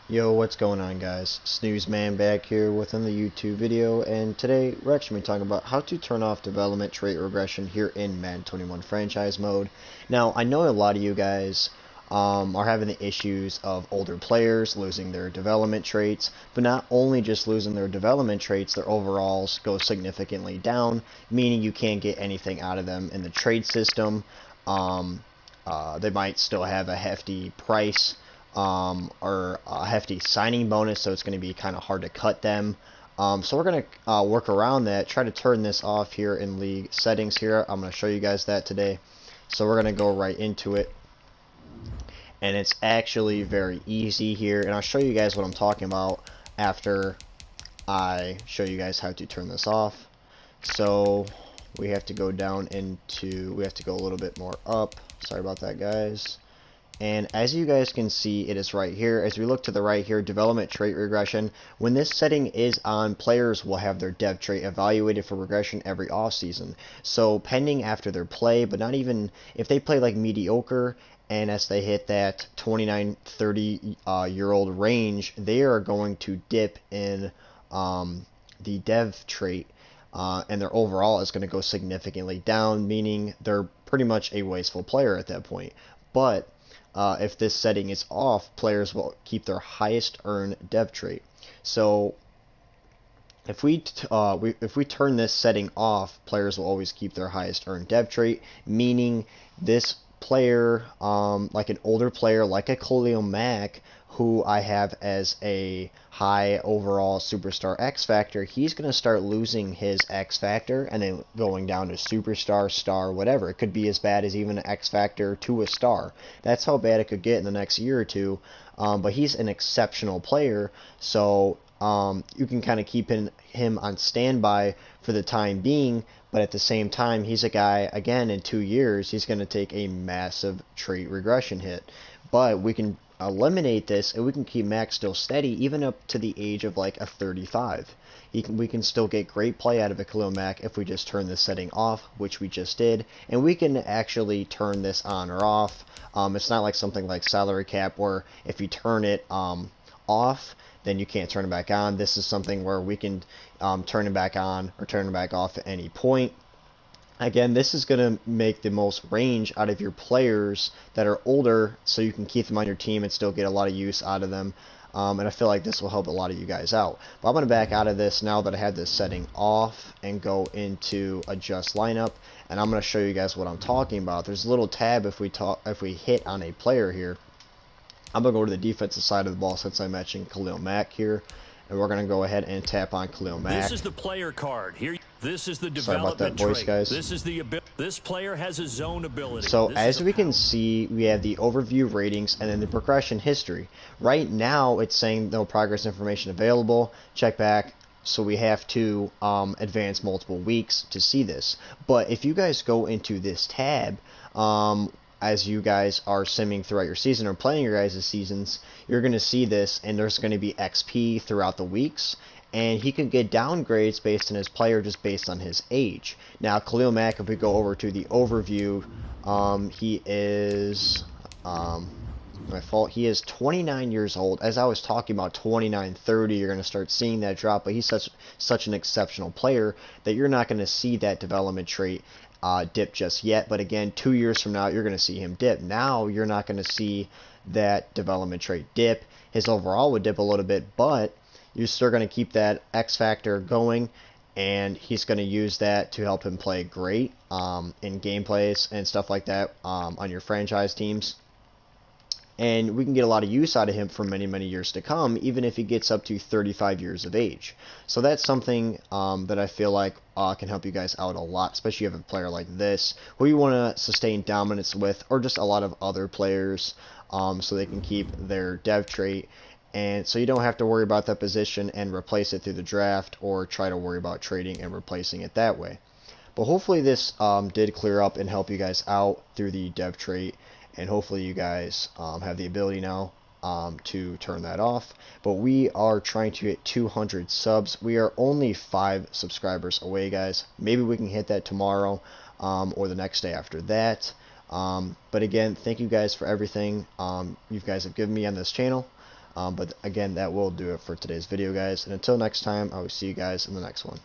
Yo, what's going on, guys? Snooze Man back here with another YouTube video, and today we're actually talking about how to turn off development trait regression here in Madden 21 franchise mode. Now, I know a lot of you guys are having the issues of older players losing their development traits, but not only just losing their development traits, their overalls go significantly down, meaning you can't get anything out of them in the trade system. Um, they might still have a hefty price or a hefty signing bonus, so it's going to be kind of hard to cut them. So we're going to work around that, try to turn this off here in league settings here. I'm going to show you guys that today. So we're going to go right into it. And it's actually very easy here, and I'll show you guys what I'm talking about after I show you guys how to turn this off. So we have to go down into, we have to go a little bit more up. Sorry about that, guys. And as you guys can see, it is right here. As we look to the right here, development trait regression. When this setting is on, players will have their dev trait evaluated for regression every offseason. So pending after their play, but not even if they play like mediocre, and as they hit that 29, 30 year old range, they are going to dip in the dev trait. And their overall is going to go significantly down, meaning they're pretty much a wasteful player at that point. But if this setting is off, players will keep their highest earned dev trait. So if we turn this setting off, players will always keep their highest earned dev trait, meaning this player, like an older player like a Khalil Mack, who I have as a high overall superstar X factor, he's going to start losing his X factor and then going down to superstar, star, whatever. It could be as bad as even an X factor to a star. That's how bad it could get in the next year or two. But he's an exceptional player, so you can kind of keep him on standby for the time being, but at the same time, he's a guy, again, in 2 years, he's going to take a massive trait regression hit. But we can eliminate this, and we can keep Max still steady, even up to the age of like a 35. We can still get great play out of a Khalil Mack if we just turn this setting off, which we just did, and we can actually turn this on or off. It's not like something like salary cap where if you turn it off, then you can't turn it back on. This is something where we can turn it back on or turn it back off at any point. Again, this is going to make the most range out of your players that are older, so you can keep them on your team and still get a lot of use out of them. And I feel like this will help a lot of you guys out. But I'm going to back out of this now that I have this setting off and go into adjust lineup, and I'm going to show you guys what I'm talking about. There's a little tab if we hit on a player here. I'm going to go to the defensive side of the ball since I mentioned Khalil Mack here. And we're going to go ahead and tap on Khalil Mack. This is the player card. Here, this is the Sorry about that development voice, trait. guys. This player has his own ability. So as we can see, we have the overview ratings and then the progression history. Right now, it's saying no progress information available. Check back. So we have to advance multiple weeks to see this. But if you guys go into this tab, as you guys are simming throughout your season or playing your guys' seasons, you're going to see this, and there's going to be XP throughout the weeks, and he can get downgrades based on his player just based on his age. Now, Khalil Mack, if we go over to the overview, he is, my fault, he is 29 years old. As I was talking about 29, 30, you're going to start seeing that drop, but he's such an exceptional player that you're not going to see that development trait dip just yet. But again, 2 years from now, you're going to see him dip. Now, you're not going to see that development trait dip. His overall would dip a little bit, but you're still going to keep that X factor going, and he's going to use that to help him play great in gameplays and stuff like that on your franchise teams. And we can get a lot of use out of him for many, many years to come, even if he gets up to 35 years of age. So that's something that I feel like can help you guys out a lot, especially if you have a player like this, who you want to sustain dominance with, or just a lot of other players, so they can keep their dev trait. And so you don't have to worry about that position and replace it through the draft, or try to worry about trading and replacing it that way. But hopefully this did clear up and help you guys out through the dev trait. And hopefully you guys have the ability now to turn that off. But we are trying to hit 200 subs. We are only 5 subscribers away, guys. Maybe we can hit that tomorrow or the next day after that. But again, thank you guys for everything you guys have given me on this channel. But again, that will do it for today's video, guys. And until next time, I will see you guys in the next one.